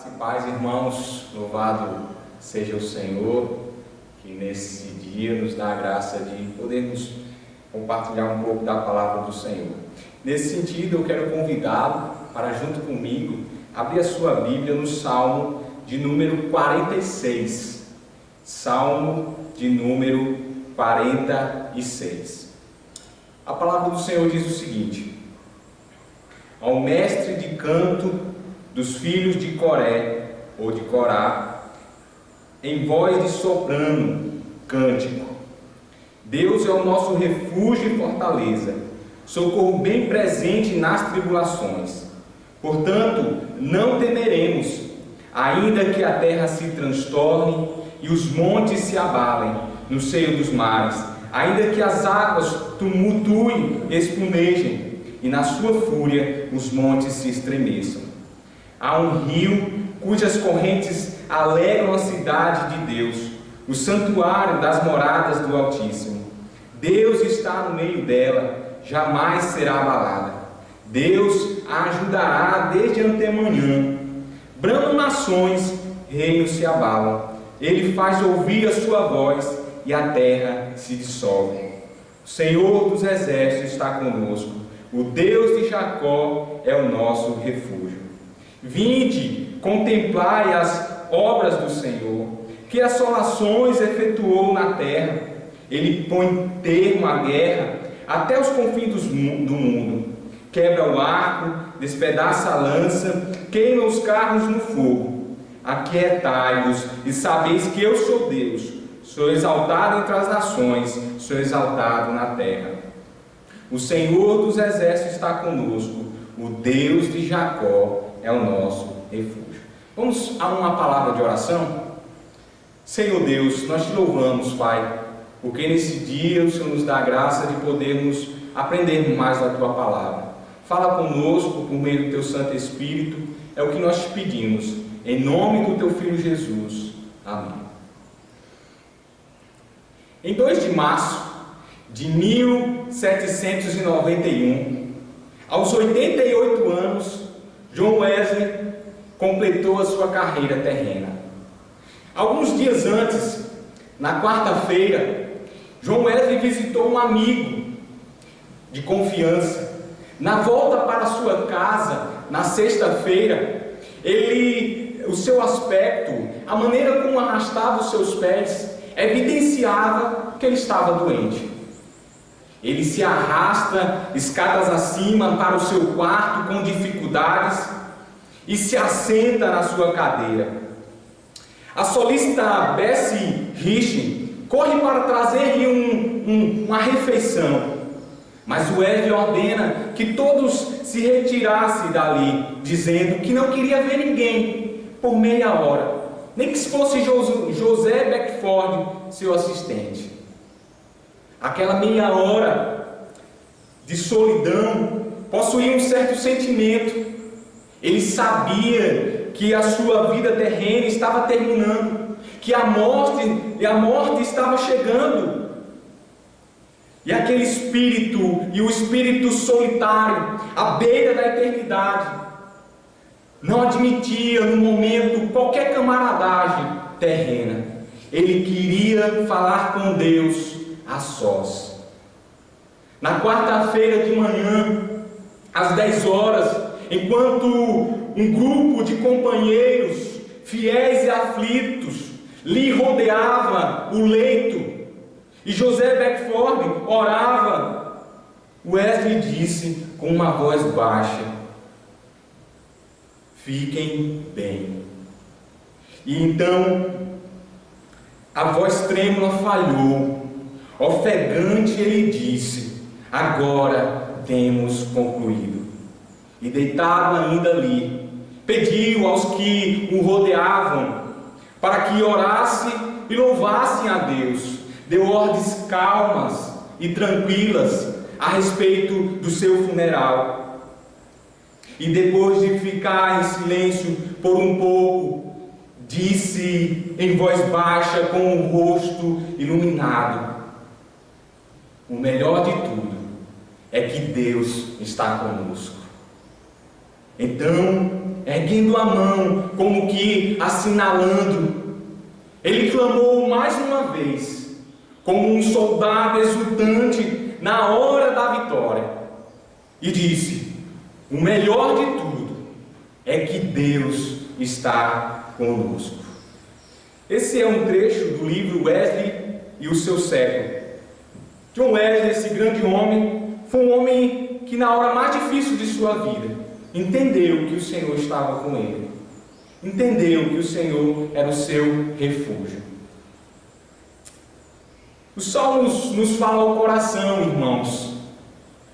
Graças e paz, irmãos, louvado seja o Senhor, que nesse dia nos dá a graça de podermos compartilhar um pouco da palavra do Senhor. Nesse sentido, eu quero convidá-lo para, junto comigo, abrir a sua Bíblia no Salmo de número 46. Salmo de número 46. A palavra do Senhor diz o seguinte: ao mestre de canto dos filhos de Coré, ou de Corá, em voz de soprano, cântico. Deus é o nosso refúgio e fortaleza, socorro bem presente nas tribulações. Portanto, não temeremos, ainda que a terra se transtorne e os montes se abalem no seio dos mares, ainda que as águas tumultuem e espumejem, e na sua fúria os montes se estremeçam. Há um rio cujas correntes alegram a cidade de Deus, o santuário das moradas do Altíssimo. Deus está no meio dela, jamais será abalada. Deus a ajudará desde antemanhã. Bramam nações, reinos se abalam. Ele faz ouvir a sua voz e a terra se dissolve. O Senhor dos exércitos está conosco. O Deus de Jacó é o nosso refúgio. Vinde, contemplai as obras do Senhor, que assolações efetuou na terra. Ele põe termo à guerra até os confins do mundo. Quebra o arco, despedaça a lança, queima os carros no fogo. Aquietai-vos e sabeis que eu sou Deus. Sou exaltado entre as nações, sou exaltado na terra. O Senhor dos exércitos está conosco, o Deus de Jacó é o nosso refúgio. Vamos a uma palavra de oração? Senhor Deus, nós te louvamos, Pai, porque nesse dia o Senhor nos dá a graça de podermos aprender mais da Tua palavra. Fala conosco por meio do Teu Santo Espírito, é o que nós te pedimos, em nome do Teu Filho Jesus. Amém. Em 2 de março de 1791, aos 88 anos, John Wesley completou a sua carreira terrena. Alguns dias antes, na quarta-feira, John Wesley visitou um amigo de confiança. Na volta para sua casa, na sexta-feira, o seu aspecto, a maneira como arrastava os seus pés, evidenciava que ele estava doente. Ele se arrasta escadas acima para o seu quarto com dificuldades e se assenta na sua cadeira. A solícita Bessie Rich corre para trazer-lhe uma refeição, mas o Wesley ordena que todos se retirassem dali, dizendo que não queria ver ninguém por meia hora, nem que fosse José Beckford, seu assistente. Aquela meia hora de solidão possuía um certo sentimento. Ele sabia que a sua vida terrena estava terminando, que a morte estava chegando. E aquele espírito, e o espírito solitário, à beira da eternidade, não admitia no momento qualquer camaradagem terrena. Ele queria falar com Deus a sós. Na quarta-feira de manhã, às 10 horas, enquanto um grupo de companheiros fiéis e aflitos lhe rodeava o leito e José Beckford orava, Wesley disse com uma voz baixa: fiquem bem. E então a voz trêmula falhou. Ofegante, ele disse: agora temos concluído. E deitado ainda ali, pediu aos que o rodeavam para que orassem e louvassem a Deus. Deu ordens calmas e tranquilas a respeito do seu funeral. E depois de ficar em silêncio por um pouco, disse em voz baixa, com o rosto iluminado: o melhor de tudo é que Deus está conosco. Então, erguendo a mão, como que assinalando, ele clamou mais uma vez, como um soldado exultante na hora da vitória, e disse: o melhor de tudo é que Deus está conosco. Esse é um trecho do livro Wesley e o seu século. John Wesley, esse grande homem, foi um homem que na hora mais difícil de sua vida entendeu que o Senhor estava com ele, entendeu que o Senhor era o seu refúgio. Os Salmos nos falam ao coração, irmãos.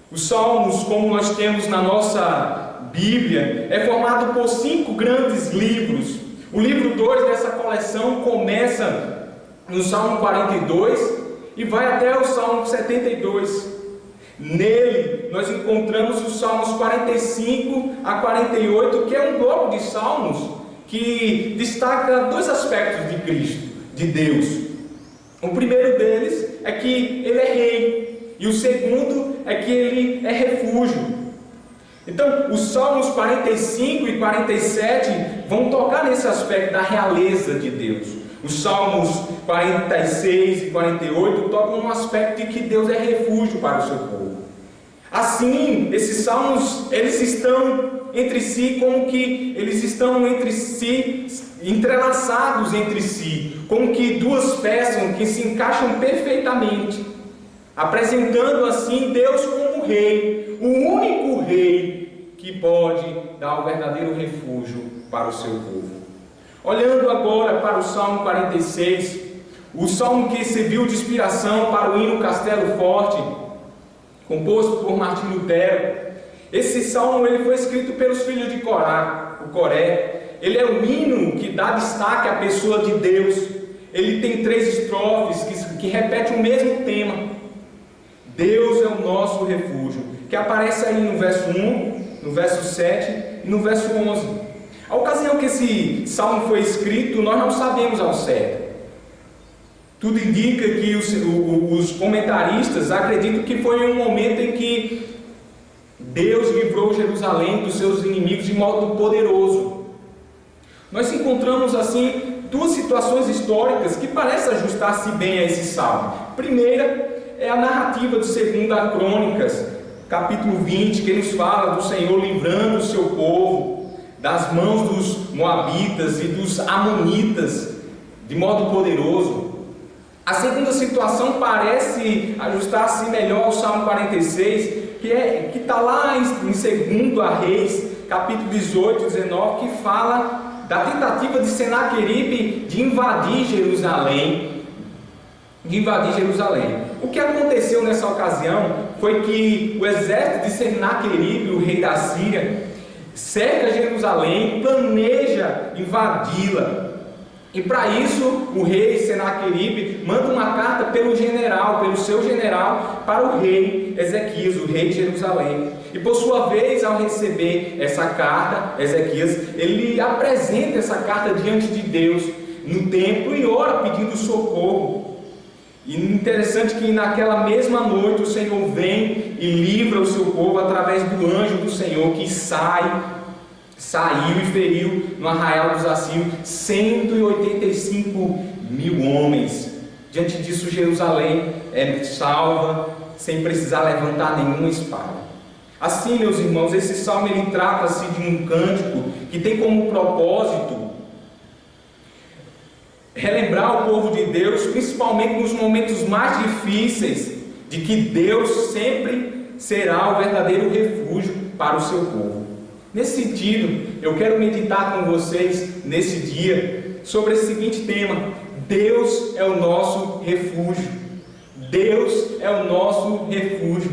Os Salmos, como nós temos na nossa Bíblia, é formado por 5 grandes livros. O livro 2 dessa coleção começa no Salmo 42 e vai até o Salmo 72. Nele nós encontramos os Salmos 45 a 48, que é um bloco de salmos que destaca 2 aspectos de Cristo, de Deus. O primeiro deles é que Ele é Rei, e o segundo é que Ele é refúgio. Então, os Salmos 45 e 47 vão tocar nesse aspecto da realeza de Deus. Os Salmos 46 e 48 tocam no aspecto de que Deus é refúgio para o seu povo. Assim, esses salmos, eles estão entre si, como que eles estão entre si, entrelaçados entre si, como que 2 peças que se encaixam perfeitamente, apresentando assim Deus como Rei, o único Rei que pode dar o verdadeiro refúgio para o seu povo. Olhando agora para o Salmo 46, o salmo que serviu de inspiração para o hino Castelo Forte, composto por Martim Lutero. Esse salmo ele foi escrito pelos filhos de Coré. Ele é um hino que dá destaque à pessoa de Deus. Ele tem 3 estrofes que repetem o mesmo tema: Deus é o nosso refúgio, que aparece aí no verso 1, no verso 7 e no verso 11. A ocasião que esse salmo foi escrito, nós não sabemos ao certo. Tudo indica que os comentaristas acreditam que foi um momento em que Deus livrou Jerusalém dos seus inimigos de modo poderoso. Nós encontramos assim 2 situações históricas que parecem ajustar-se bem a esse salmo. A primeira é a narrativa de 2 Crônicas, capítulo 20, que nos fala do Senhor livrando o seu povo das mãos dos Moabitas e dos Amonitas de modo poderoso. A segunda situação parece ajustar-se melhor ao Salmo 46, que está lá em 2 Reis, capítulo 18 e 19, que fala da tentativa de Senaqueribe de invadir Jerusalém. O que aconteceu nessa ocasião foi que o exército de Senaqueribe, o rei da Síria, cerca Jerusalém, planeja invadi-la. E para isso, o rei Senaqueribe manda uma carta pelo seu general, para o rei Ezequias, o rei de Jerusalém. E por sua vez, ao receber essa carta, Ezequias, ele apresenta essa carta diante de Deus no templo e ora pedindo socorro. E interessante que naquela mesma noite o Senhor vem e livra o seu povo através do anjo do Senhor que saiu e feriu no arraial dos assírios 185.000 homens. Diante disso, Jerusalém é salva sem precisar levantar nenhuma espada. Assim, meus irmãos, esse salmo ele trata-se de um cântico que tem como propósito relembrar o povo de Deus, principalmente nos momentos mais difíceis, de que Deus sempre será o verdadeiro refúgio para o seu povo. Nesse sentido, eu quero meditar com vocês nesse dia sobre esse seguinte tema: Deus é o nosso refúgio. Deus é o nosso refúgio.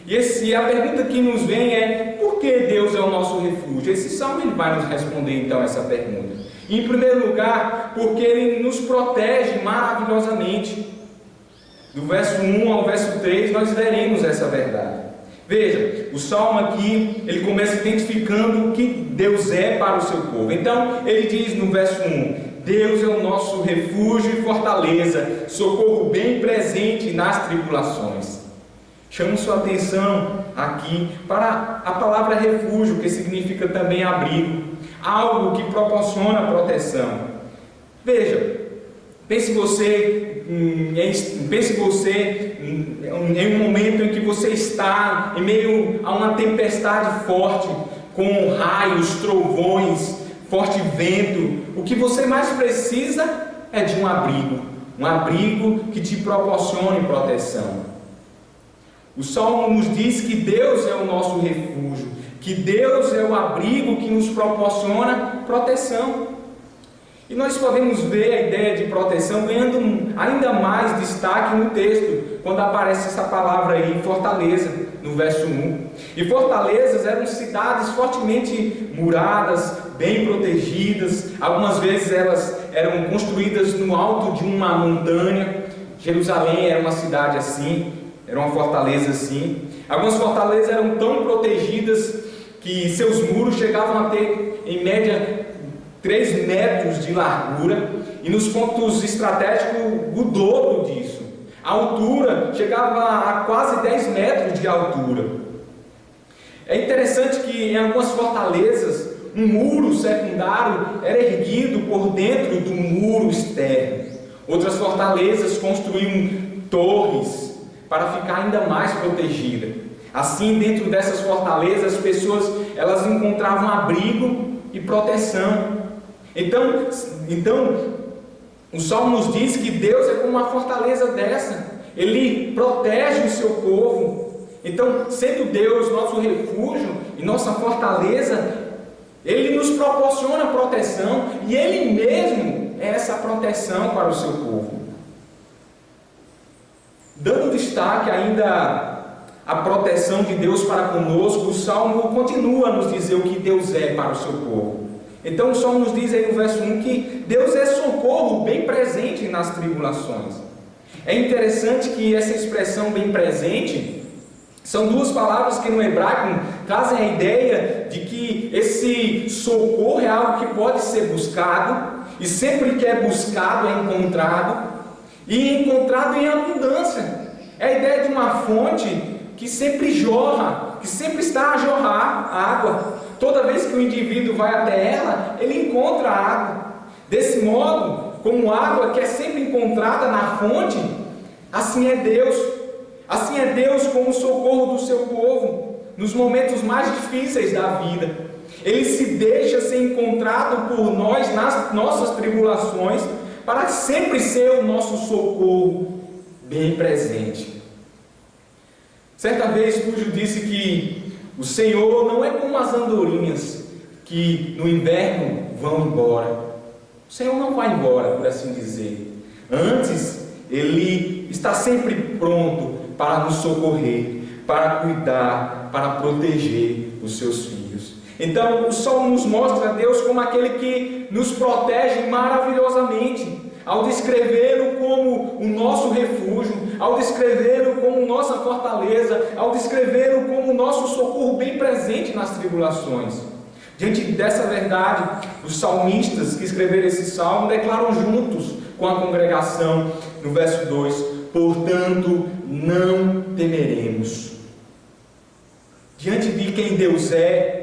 E a pergunta que nos vem é: por que Deus é o nosso refúgio? Esse salmo ele vai nos responder então essa pergunta. E, em primeiro lugar, porque Ele nos protege maravilhosamente. Do verso 1 ao verso 3 nós veremos essa verdade. Veja, o salmo aqui, ele começa identificando o que Deus é para o seu povo. Então, ele diz no verso 1: Deus é o nosso refúgio e fortaleza, socorro bem presente nas tribulações. Chamo sua atenção aqui para a palavra refúgio, que significa também abrigo, algo que proporciona proteção. Veja, pense você em um momento em que você está em meio a uma tempestade forte, com raios, trovões, forte vento. O que você mais precisa é de um abrigo que te proporcione proteção. O Salmo nos diz que Deus é o nosso refúgio, que Deus é o abrigo que nos proporciona proteção. E nós podemos ver a ideia de proteção ganhando ainda mais destaque no texto, quando aparece essa palavra aí, fortaleza, no verso 1. E fortalezas eram cidades fortemente muradas, bem protegidas. Algumas vezes elas eram construídas no alto de uma montanha. Jerusalém era uma cidade assim, era uma fortaleza assim. Algumas fortalezas eram tão protegidas que seus muros chegavam a ter, em média, 3 metros de largura, e nos pontos estratégicos o dobro disso. A altura chegava a quase 10 metros de altura. É interessante que em algumas fortalezas um muro secundário era erguido por dentro do muro externo. Outras fortalezas construíam torres para ficar ainda mais protegida. Assim, dentro dessas fortalezas, as pessoas elas encontravam abrigo e proteção. Então, o Salmo nos diz que Deus é como uma fortaleza dessa. Ele protege o seu povo. Então, sendo Deus nosso refúgio e nossa fortaleza, Ele nos proporciona proteção, e Ele mesmo é essa proteção para o seu povo. Dando destaque ainda à proteção de Deus para conosco, o Salmo continua a nos dizer o que Deus é para o seu povo. Então o Salmo nos diz aí no verso 1 que Deus é socorro bem presente nas tribulações. É interessante que essa expressão bem presente são duas palavras que no hebraico trazem a ideia de que esse socorro é algo que pode ser buscado, e sempre que é buscado é encontrado, e encontrado em abundância. É a ideia de uma fonte que sempre jorra, que sempre está a jorrar água. Toda vez que o indivíduo vai até ela, ele encontra água. Desse modo, como água que é sempre encontrada na fonte, assim é Deus. Assim é Deus como o socorro do seu povo nos momentos mais difíceis da vida. Ele se deixa ser encontrado por nós nas nossas tribulações, para sempre ser o nosso socorro bem presente. Certa vez Spurgeon disse que o Senhor não é como as andorinhas que no inverno vão embora. O Senhor não vai embora, por assim dizer. Antes, Ele está sempre pronto para nos socorrer, para cuidar, para proteger os seus filhos. Então, o Salmo nos mostra Deus como aquele que nos protege maravilhosamente, ao descrevê-lo como o nosso refúgio, ao descrevê-lo como nossa fortaleza, ao descrevê-lo como o nosso socorro bem presente nas tribulações. Diante dessa verdade, os salmistas que escreveram esse salmo declaram juntos com a congregação, no verso 2: portanto, não temeremos. Diante de quem Deus é,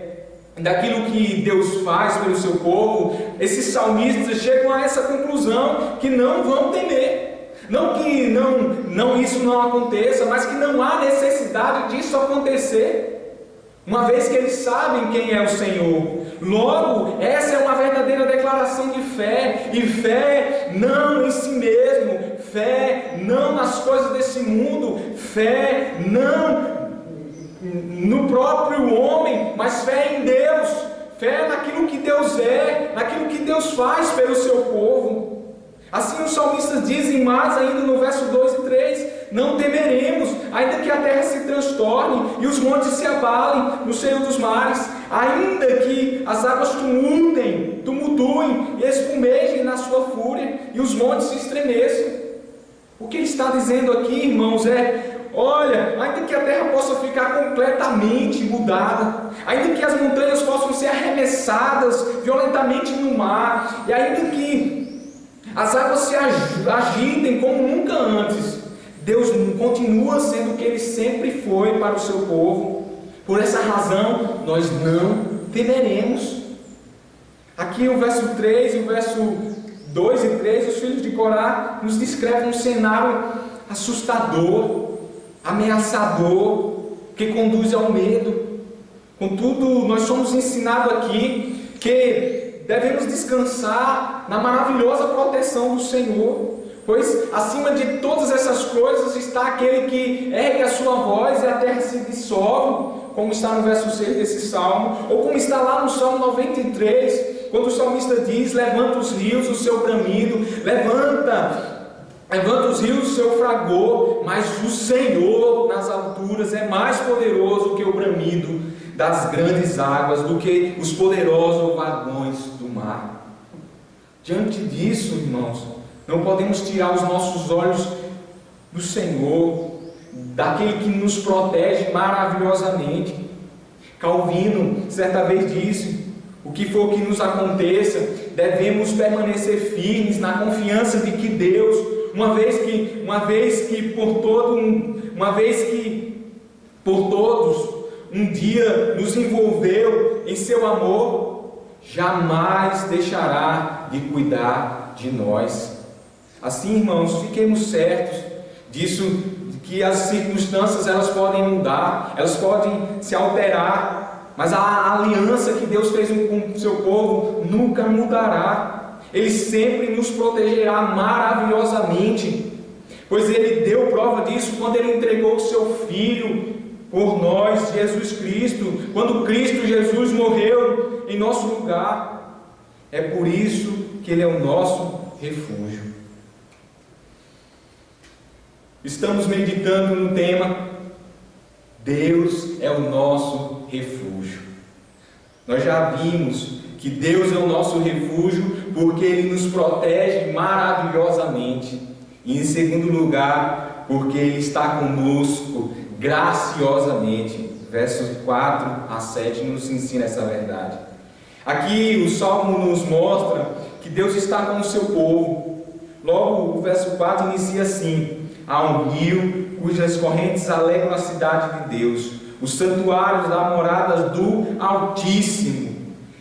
daquilo que Deus faz pelo seu povo, esses salmistas chegam a essa conclusão, que não vão temer. Não que isso não aconteça, mas que não há necessidade disso acontecer, uma vez que eles sabem quem é o Senhor. Logo, essa é uma verdadeira declaração de fé, e fé não em si mesmo, fé não nas coisas desse mundo, fé não no próprio homem, mas fé em Deus, fé naquilo que Deus é, naquilo que Deus faz pelo seu povo. Assim os salmistas dizem mais ainda no verso 2 e 3: não temeremos, ainda que a terra se transtorne e os montes se abalem no seio dos mares, ainda que as águas tumultuem e espumejem na sua fúria e os montes se estremeçam. O que ele está dizendo aqui, irmãos, olha, ainda que a terra possa ficar completamente mudada, ainda que as montanhas possam ser arremessadas violentamente no mar, e ainda que as águas se agitem como nunca antes, Deus continua sendo o que Ele sempre foi para o seu povo. Por essa razão, nós não temeremos. Aqui o verso 3 e o verso 2 e 3, os filhos de Corá nos descrevem um cenário assustador, ameaçador, que conduz ao medo. Contudo, nós somos ensinados aqui que devemos descansar na maravilhosa proteção do Senhor, pois acima de todas essas coisas está aquele que ergue a sua voz e a terra se dissolve, como está no verso 6 desse salmo, ou como está lá no Salmo 93, quando o salmista diz: levanta os rios o seu bramido, levanta os rios o seu fragor, mas o Senhor nas alturas é mais poderoso que o bramido das grandes águas, do que os poderosos vagões do mar. Diante disso, irmãos, não podemos tirar os nossos olhos do Senhor, daquele que nos protege maravilhosamente. Calvino certa vez disse: o que for que nos aconteça, devemos permanecer firmes na confiança de que Deus, uma vez que por todos um dia nos envolveu em seu amor, jamais deixará de cuidar de nós. Assim, irmãos, fiquemos certos disso, que as circunstâncias elas podem mudar, elas podem se alterar, mas a aliança que Deus fez com o seu povo nunca mudará. Ele sempre nos protegerá maravilhosamente, pois Ele deu prova disso quando Ele entregou o seu Filho por nós, Jesus Cristo, quando Cristo Jesus morreu em nosso lugar. É por isso que Ele é o nosso refúgio. Estamos meditando no tema Deus é o nosso refúgio. Nós já vimos que Deus é o nosso refúgio porque Ele nos protege maravilhosamente. E em segundo lugar, porque Ele está conosco graciosamente. Versos 4 a 7 nos ensina essa verdade. Aqui o Salmo nos mostra que Deus está com o seu povo. Logo o verso 4 inicia assim: há um rio cujas correntes alegram a cidade de Deus, os santuários da morada do Altíssimo.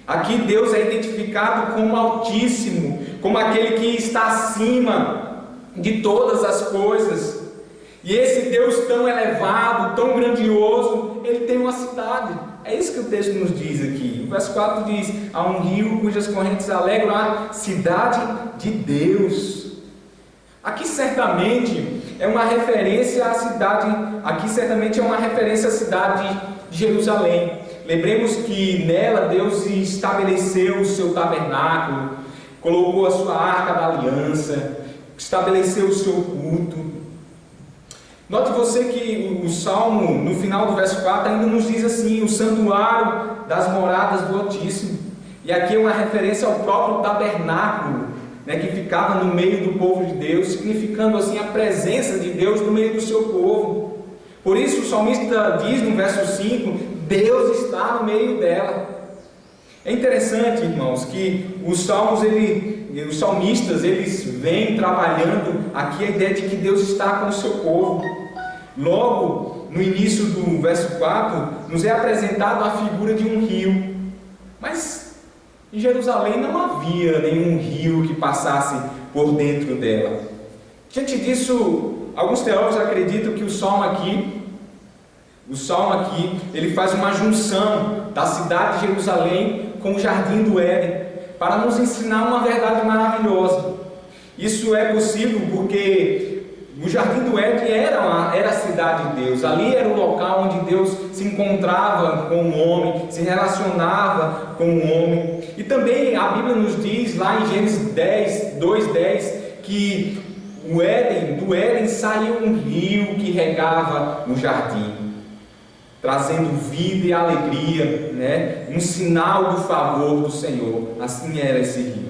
Aqui Deus é identificado como Altíssimo, como aquele que está acima de todas as coisas. E esse Deus tão elevado, tão grandioso, Ele tem uma cidade. É isso que o texto nos diz aqui. O verso 4 diz: há um rio cujas correntes alegram a cidade de Deus. Aqui certamente é uma referência à cidade, à cidade de Jerusalém. Lembremos que nela Deus estabeleceu o seu tabernáculo, colocou a sua arca da aliança, estabeleceu o seu culto. Note você que o Salmo, no final do verso 4, ainda nos diz assim: o santuário das moradas do Altíssimo. E aqui é uma referência ao próprio tabernáculo, que ficava no meio do povo de Deus, significando assim a presença de Deus no meio do seu povo. Por isso o salmista diz no verso 5: Deus está no meio dela. É interessante, irmãos, que os salmistas eles vêm trabalhando aqui a ideia de que Deus está com o seu povo. Logo no início do verso 4 nos é apresentado a figura de um rio, mas em Jerusalém não havia nenhum rio que passasse por dentro dela. Diante disso, alguns teólogos acreditam que o salmo aqui, ele faz uma junção da cidade de Jerusalém com o jardim do Éden, para nos ensinar uma verdade maravilhosa. Isso é possível porque o jardim do Éden era a cidade de Deus. Ali era o local onde Deus se encontrava com o homem, se relacionava com o homem. E também a Bíblia nos diz lá em Gênesis 2:10 que do Éden saiu um rio que regava o jardim, trazendo vida e alegria, um sinal do favor do Senhor. Assim era esse rio.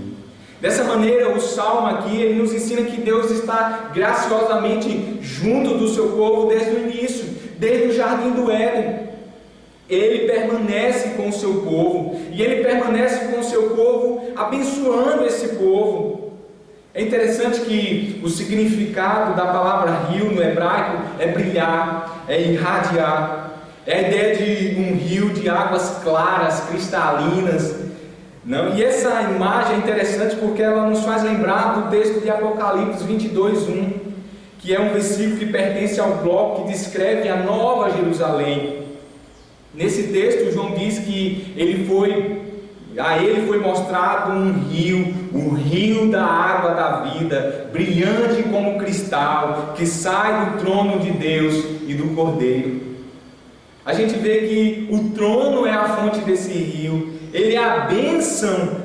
Dessa maneira, o Salmo aqui, ele nos ensina que Deus está graciosamente junto do seu povo desde o início, desde o jardim do Éden. Ele permanece com o seu povo, e Ele permanece com o seu povo, abençoando esse povo. É interessante que o significado da palavra rio no hebraico é brilhar, é irradiar. É a ideia de um rio de águas claras, cristalinas. Não? E essa imagem é interessante porque ela nos faz lembrar do texto de Apocalipse 22:1, que é um versículo que pertence ao bloco que descreve a Nova Jerusalém. Nesse texto, João diz que a ele foi mostrado um rio, o rio da água da vida, brilhante como cristal, que sai do trono de Deus e do Cordeiro. A gente vê que o trono é a fonte desse rio, ele é a bênção,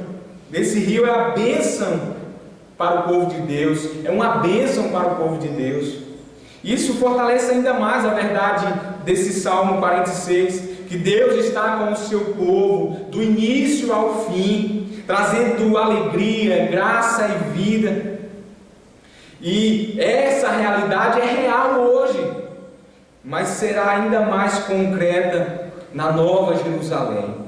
desse rio é a bênção para o povo de Deus, é uma bênção para o povo de Deus. Isso fortalece ainda mais a verdade desse Salmo 46, que Deus está com o seu povo, do início ao fim, trazendo alegria, graça e vida. E essa realidade é real hoje, mas será ainda mais concreta na Nova Jerusalém.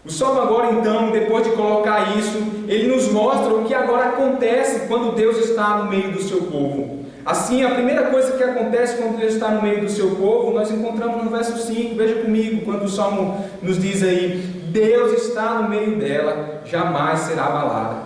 O Salmo agora então, depois de colocar isso, ele nos mostra o que agora acontece quando Deus está no meio do seu povo. Assim, a primeira coisa que acontece quando Deus está no meio do seu povo, nós encontramos no verso 5, veja comigo, quando o Salmo nos diz aí: Deus está no meio dela, jamais será abalada.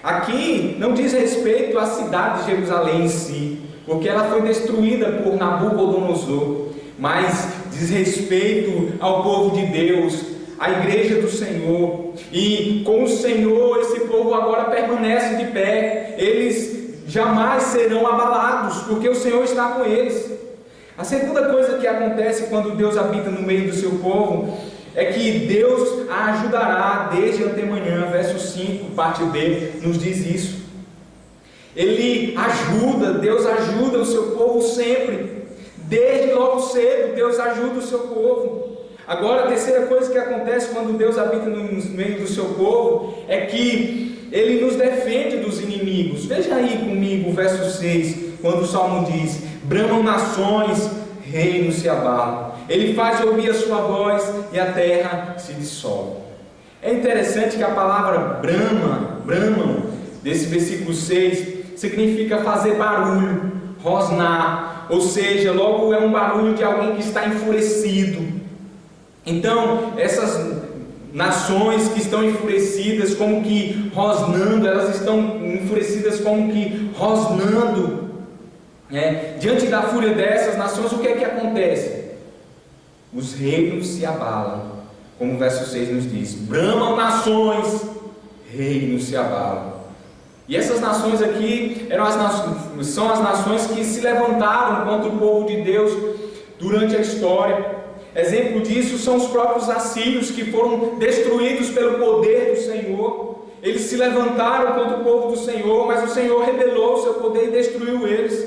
Aqui não diz respeito à cidade de Jerusalém em si, porque ela foi destruída por Nabucodonosor, mas diz respeito ao povo de Deus, à igreja do Senhor. E com o Senhor, esse povo agora permanece de pé, eles jamais serão abalados, porque o Senhor está com eles. A segunda coisa que acontece quando Deus habita no meio do seu povo é que Deus a ajudará desde antemanhã. Verso 5, parte B, nos diz isso. Deus ajuda o seu povo sempre. Desde logo cedo, Deus ajuda o seu povo. Agora, a terceira coisa que acontece quando Deus habita no meio do seu povo é que Ele nos defende dos inimigos. Veja aí comigo o verso 6, quando o Salmo diz: bramam nações, reinos se abalam. Ele faz ouvir a sua voz e a terra se dissolve. É interessante que a palavra bramam, desse versículo 6, significa fazer barulho, rosnar, ou seja, logo é um barulho de alguém que está enfurecido. Então, essas nações que estão enfurecidas, como que rosnando, elas estão enfurecidas como que rosnando, diante da fúria dessas nações, o que é que acontece? Os reinos se abalam, como o verso 6 nos diz: bramam nações, reinos se abalam. E essas nações aqui são as nações que se levantaram contra o povo de Deus durante a história. Exemplo disso são os próprios assírios, que foram destruídos pelo poder do Senhor. Eles se levantaram contra o povo do Senhor, mas o Senhor rebelou o seu poder e destruiu eles.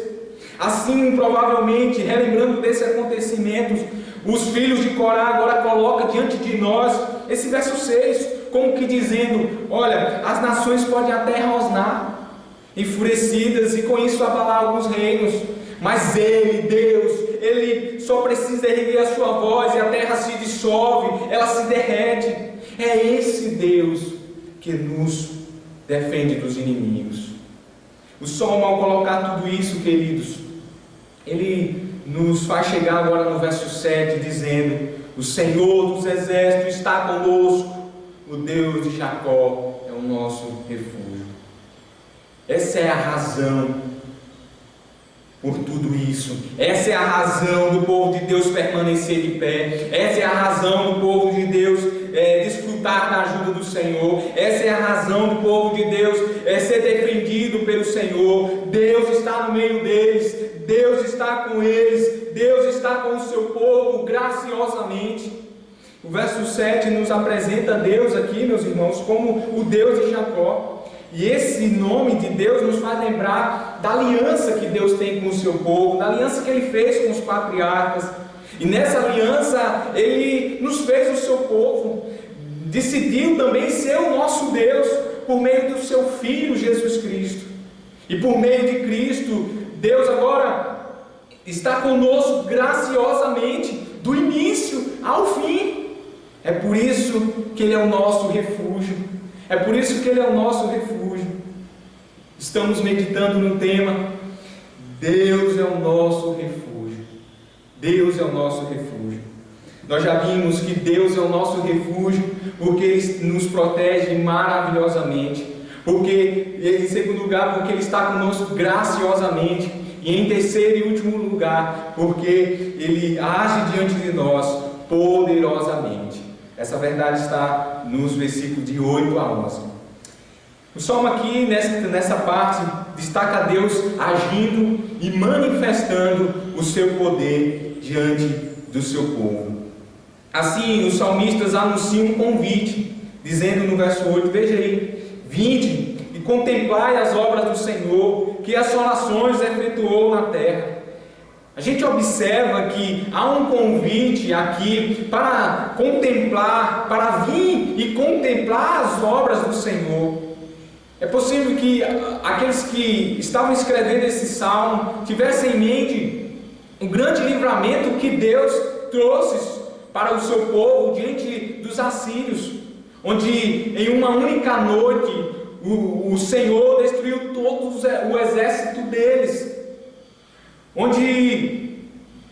Assim, provavelmente, relembrando desse acontecimento, os filhos de Corá agora colocam diante de nós esse verso 6, como que dizendo: olha, as nações podem até rosnar, enfurecidas, e com isso abalar alguns reinos, mas Deus, Ele só precisa erguer a sua voz e a terra se dissolve, ela se derrete. É esse Deus que nos defende dos inimigos. O Salmo, ao colocar tudo isso, queridos, ele nos faz chegar agora no verso 7, dizendo: o Senhor dos exércitos está conosco, o Deus de Jacó é o nosso refúgio. Essa é a razão por tudo isso. Essa é a razão do povo de Deus permanecer de pé. Essa é a razão do povo de Deus desfrutar da ajuda do Senhor. Essa é a razão do povo de Deus ser defendido pelo Senhor. Deus está no meio deles, Deus está com eles, Deus está com o seu povo graciosamente. O verso 7 nos apresenta Deus aqui, meus irmãos, como o Deus de Jacó. E esse nome de Deus nos faz lembrar da aliança que Deus tem com o seu povo, da aliança que Ele fez com os patriarcas. E nessa aliança Ele nos fez o seu povo, decidiu também ser o nosso Deus por meio do seu Filho Jesus Cristo. E por meio de Cristo, Deus agora está conosco graciosamente, do início ao fim. É por isso que Ele é o nosso refúgio. É por isso que Ele é o nosso refúgio. Estamos meditando no tema Deus é o nosso refúgio. Deus é o nosso refúgio. Nós já vimos que Deus é o nosso refúgio porque Ele nos protege maravilhosamente. Porque, em segundo lugar, porque Ele está conosco graciosamente. E em terceiro e último lugar, porque Ele age diante de nós poderosamente. Essa verdade está nos versículos de 8 a 11. O Salmo aqui, nessa parte, destaca Deus agindo e manifestando o seu poder diante do seu povo. Assim, os salmistas anunciam um convite, dizendo no verso 8, veja aí: vinde e contemplai as obras do Senhor, que assolações efetuou na terra. A gente observa que há um convite aqui para contemplar, para vir e contemplar as obras do Senhor. É possível que aqueles que estavam escrevendo esse salmo tivessem em mente o grande livramento que Deus trouxe para o seu povo diante dos assírios, onde em uma única noite o Senhor destruiu todo o exército deles, onde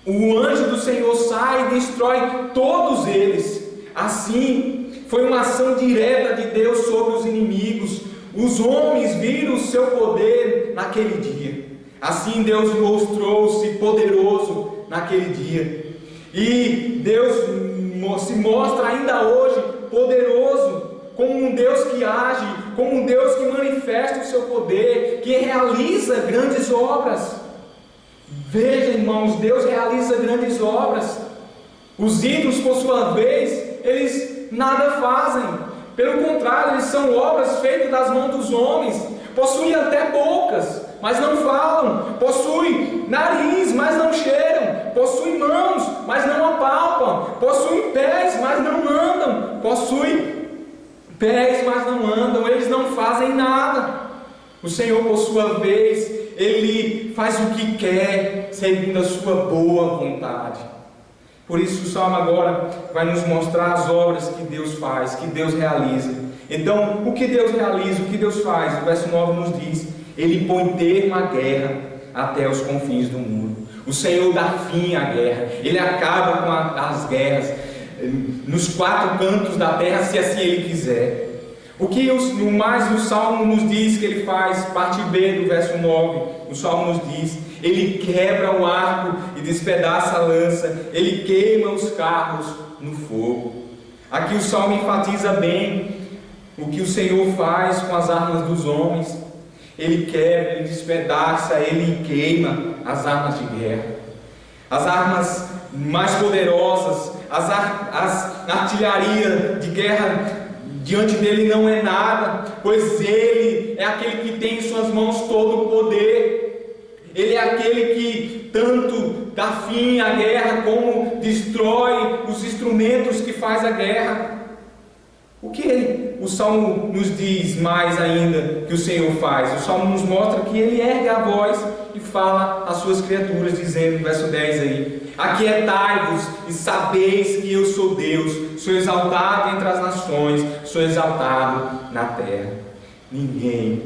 o anjo do Senhor sai e destrói todos eles. Assim, foi uma ação direta de Deus sobre os inimigos. Os homens viram o seu poder naquele dia. Assim Deus mostrou-se poderoso naquele dia. E Deus se mostra ainda hoje poderoso, como um Deus que age, como um Deus que manifesta o seu poder, que realiza grandes obras. Veja, irmãos, Deus realiza grandes obras. Os ídolos, por sua vez, eles nada fazem. Pelo contrário, eles são obras feitas das mãos dos homens. Possuem até bocas, mas não falam. Possuem nariz, mas não cheiram. Possuem mãos, mas não apalpam. Possuem pés, mas não andam. Possuem pés, mas não andam. Eles não fazem nada. O Senhor, por sua vez, Ele faz o que quer, segundo a sua boa vontade. Por isso o Salmo agora vai nos mostrar as obras que Deus faz, que Deus realiza. Então, o que Deus realiza, o que Deus faz? O verso 9 nos diz: Ele põe termo à guerra até os confins do mundo. O Senhor dá fim à guerra. Ele acaba com as guerras nos quatro cantos da terra, se assim Ele quiser. O que mais o Salmo nos diz que Ele faz? Parte B do verso 9, o Salmo nos diz: Ele quebra o arco e despedaça a lança, Ele queima os carros no fogo. Aqui o Salmo enfatiza bem o que o Senhor faz com as armas dos homens. Ele quebra, Ele despedaça, Ele queima as armas de guerra. As armas mais poderosas, as artilharia de guerra, diante dele não é nada, pois Ele é aquele que tem em suas mãos todo o poder. Ele é aquele que tanto dá fim à guerra, como destrói os instrumentos que faz a guerra. O que o Salmo nos diz mais ainda que o Senhor faz? O Salmo nos mostra que Ele ergue a voz e fala às suas criaturas, dizendo no verso 10 aí: Aquietai-vos e sabeis que eu sou Deus, sou exaltado entre as nações, sou exaltado na terra. Ninguém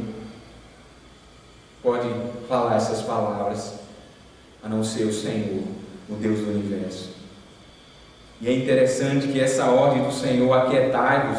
pode falar essas palavras a não ser o Senhor, o Deus do universo. E é interessante que essa ordem do Senhor, aquietai-vos,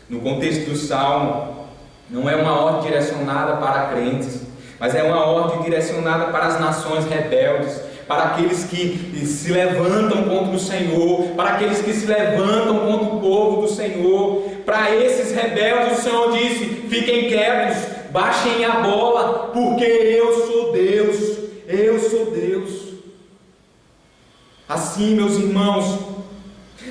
no contexto do Salmo, não é uma ordem direcionada para crentes, mas é uma ordem direcionada para as nações rebeldes, para aqueles que se levantam contra o Senhor, para aqueles que se levantam contra o povo do Senhor. Para esses rebeldes o Senhor disse: fiquem quietos, baixem a bola, porque eu sou Deus, eu sou Deus. Assim, meus irmãos,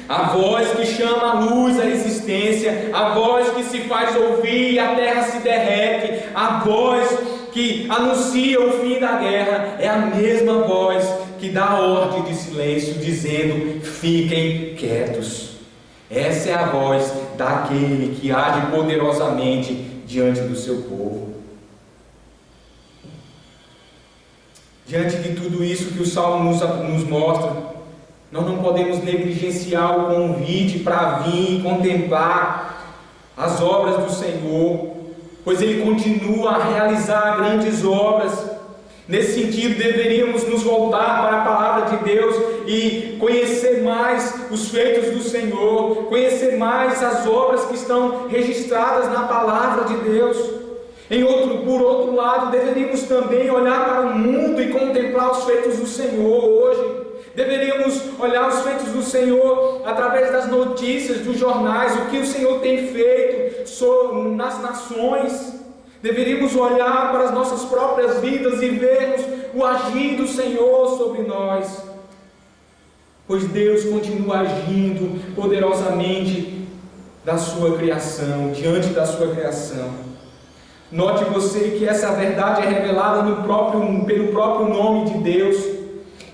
a voz que chama a luz à existência, a voz que se faz ouvir e a terra se derrete, a voz que anuncia o fim da guerra, é a mesma voz que dá ordem de silêncio, dizendo: fiquem quietos. Essa é a voz daquele que age poderosamente diante do seu povo. Diante de tudo isso que o Salmo nos mostra, nós não podemos negligenciar o convite para vir e contemplar as obras do Senhor, pois Ele continua a realizar grandes obras. Nesse sentido, deveríamos nos voltar para a palavra de Deus e conhecer mais os feitos do Senhor, conhecer mais as obras que estão registradas na palavra de Deus. Por outro lado, deveríamos também olhar para o mundo e contemplar os feitos do Senhor hoje. Deveríamos olhar os feitos do Senhor através das notícias, dos jornais, o que o Senhor tem feito nas nações. Deveríamos olhar para as nossas próprias vidas e vermos o agir do Senhor sobre nós, pois Deus continua agindo poderosamente da sua criação, diante da sua criação. Note você que essa verdade é revelada pelo próprio nome de Deus,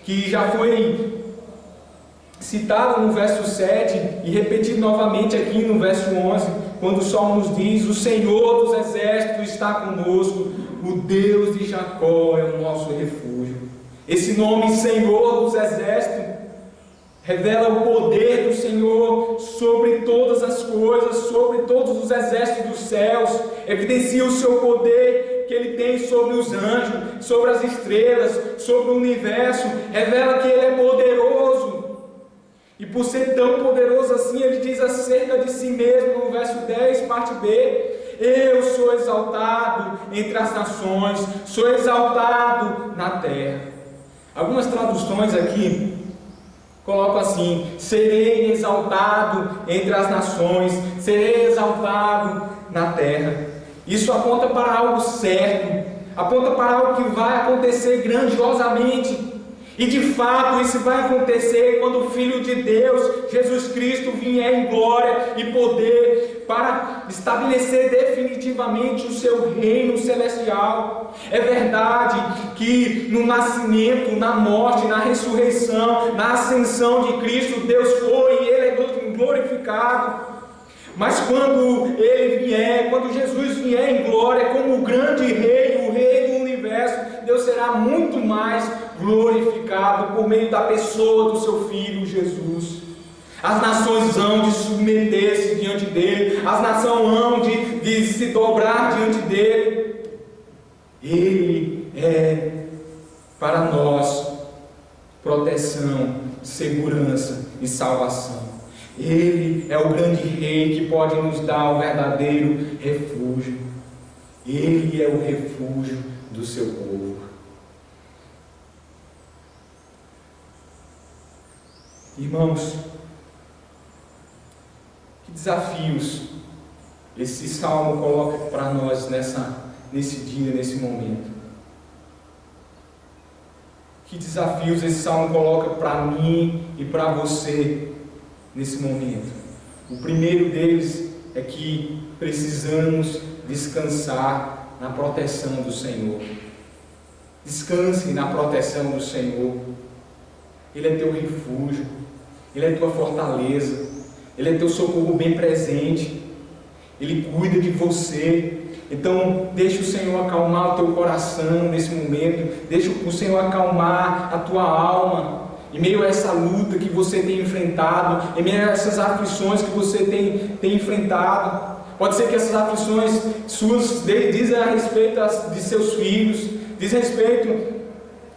que já foi citado no verso 7 e repetido novamente aqui no verso 11, quando o Salmo nos diz: o Senhor dos exércitos está conosco, o Deus de Jacó é o nosso refúgio. Esse nome Senhor dos exércitos revela o poder do Senhor sobre todas as coisas, sobre todos os exércitos dos céus, evidencia o seu poder que Ele tem sobre os anjos, sobre as estrelas, sobre o universo, revela que Ele é poderoso. E por ser tão poderoso assim, Ele diz acerca de si mesmo no verso 10, parte B: eu sou exaltado entre as nações, sou exaltado na terra. Algumas traduções aqui colocam assim: serei exaltado entre as nações, serei exaltado na terra. Isso aponta para algo certo, aponta para algo que vai acontecer grandiosamente. E de fato isso vai acontecer quando o Filho de Deus, Jesus Cristo, vier em glória e poder para estabelecer definitivamente o seu reino celestial. É verdade que no nascimento, na morte, na ressurreição, na ascensão de Cristo, Deus foi e Ele é glorificado. Mas quando Ele vier, quando Jesus vier em glória como o grande Rei, o Rei do universo, Deus será muito mais glorificado por meio da pessoa do seu Filho Jesus. As nações hão de submeter-se diante dele, as nações hão de se dobrar diante dele. Ele é para nós proteção, segurança e salvação. Ele é o grande Rei que pode nos dar o verdadeiro refúgio. Ele é o refúgio do seu povo. Irmãos, que desafios esse salmo coloca para nós nesse dia, nesse momento. Que desafios esse salmo coloca para mim e para você nesse momento. O primeiro deles é que precisamos descansar na proteção do Senhor. Descanse na proteção do Senhor. Ele é teu refúgio, Ele é tua fortaleza, Ele é teu socorro bem presente, Ele cuida de você. Então deixa o Senhor acalmar o teu coração nesse momento, deixa o Senhor acalmar a tua alma, em meio a essa luta que você tem enfrentado, em meio a essas aflições que você tem enfrentado. Pode ser que essas aflições suas dizem a respeito de seus filhos, diz respeito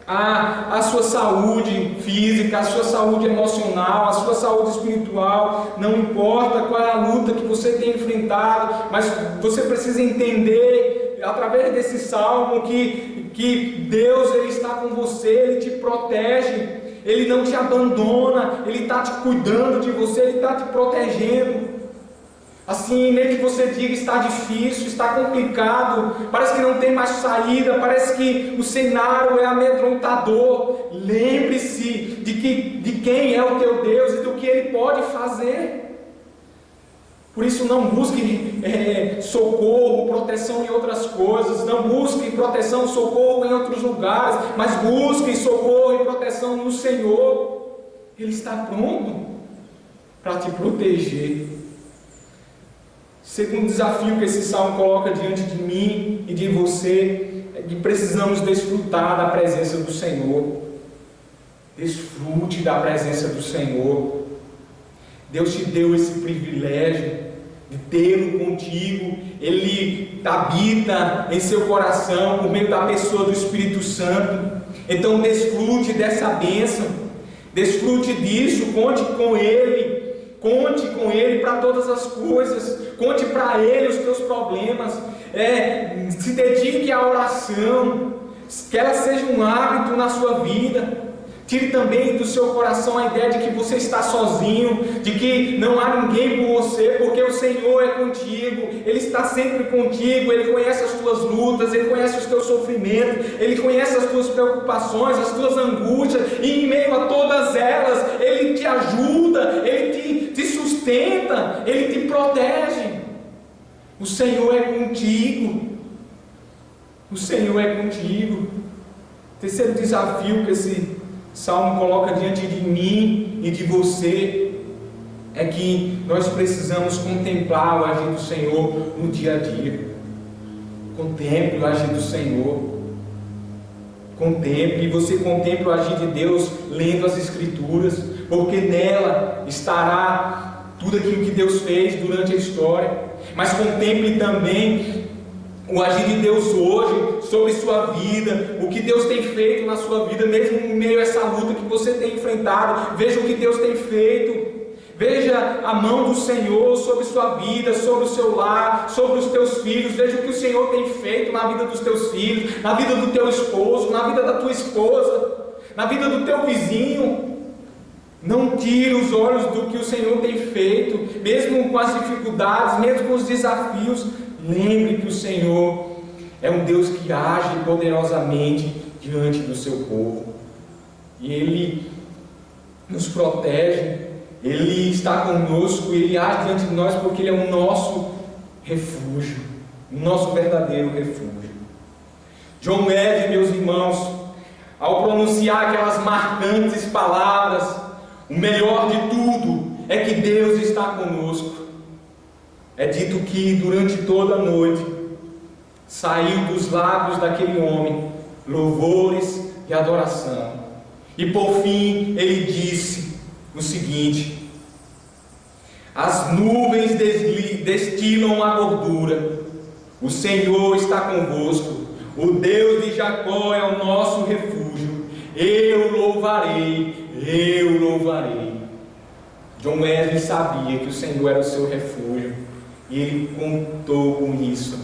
à sua saúde física, à sua saúde emocional, à sua saúde espiritual. Não importa qual é a luta que você tem enfrentado, mas você precisa entender através desse salmo que Deus, Ele está com você, Ele te protege, Ele não te abandona, Ele está te cuidando de você, Ele está te protegendo. Assim, nem que você diga está difícil, está complicado, parece que não tem mais saída, parece que o cenário é amedrontador. Lembre-se de quem é o teu Deus e do que Ele pode fazer. Por isso não busque socorro, proteção em outras coisas, não busque proteção, socorro em outros lugares, mas busque socorro e proteção no Senhor. Ele está pronto para te proteger. Segundo desafio que esse salmo coloca diante de mim e de você é que precisamos desfrutar da presença do Senhor. Desfrute da presença do Senhor. Deus te deu esse privilégio de tê-lo contigo. Ele habita em seu coração por meio da pessoa do Espírito Santo. Então desfrute dessa bênção, desfrute disso, conte com Ele para todas as coisas, conte para Ele os teus problemas, se dedique à oração, que ela seja um hábito na sua vida. Tire também do seu coração a ideia de que você está sozinho, de que não há ninguém por você, porque o Senhor é contigo, Ele está sempre contigo, Ele conhece as tuas lutas, Ele conhece os teus sofrimentos, Ele conhece as tuas preocupações, as tuas angústias, e em meio a todas elas, Ele te ajuda, Ele te sustenta, Ele te protege. O Senhor é contigo, o Senhor é contigo. Terceiro desafio que esse Salmo coloca diante de mim e de você é que nós precisamos contemplar o agir do Senhor no dia a dia. Contemple o agir do Senhor. Contemple, e você contempla o agir de Deus lendo as Escrituras, porque nela estará tudo aquilo que Deus fez durante a história. Mas contemple também o agir de Deus hoje sobre sua vida, o que Deus tem feito na sua vida, mesmo em meio a essa luta que você tem enfrentado. Veja o que Deus tem feito, veja a mão do Senhor sobre sua vida, sobre o seu lar, sobre os teus filhos. Veja o que o Senhor tem feito na vida dos teus filhos, na vida do teu esposo, na vida da tua esposa, na vida do teu vizinho. Não tire os olhos do que o Senhor tem feito, mesmo com as dificuldades, mesmo com os desafios. Lembre que o Senhor é um Deus que age poderosamente diante do seu povo, e Ele nos protege, Ele está conosco, Ele age diante de nós porque Ele é o nosso refúgio, o nosso verdadeiro refúgio. John Wesley, meus irmãos, ao pronunciar aquelas marcantes palavras, o melhor de tudo é que Deus está conosco, é dito que durante toda a noite saiu dos lábios daquele homem louvores e adoração, e por fim ele disse o seguinte: as nuvens destilam a gordura, o Senhor está convosco, o Deus de Jacó é o nosso refúgio, eu louvarei, eu louvarei. John Wesley sabia que o Senhor era o seu refúgio, e ele contou com isso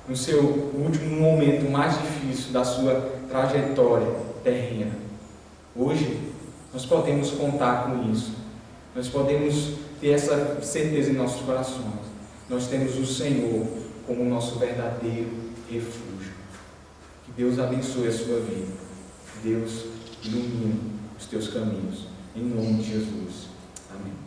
no seu último momento mais difícil da sua trajetória terrena. Hoje nós podemos contar com isso, nós podemos ter essa certeza em nossos corações. Nós temos o Senhor como nosso verdadeiro refúgio. Que Deus abençoe a sua vida, que Deus ilumine os teus caminhos, em nome de Jesus. Amém.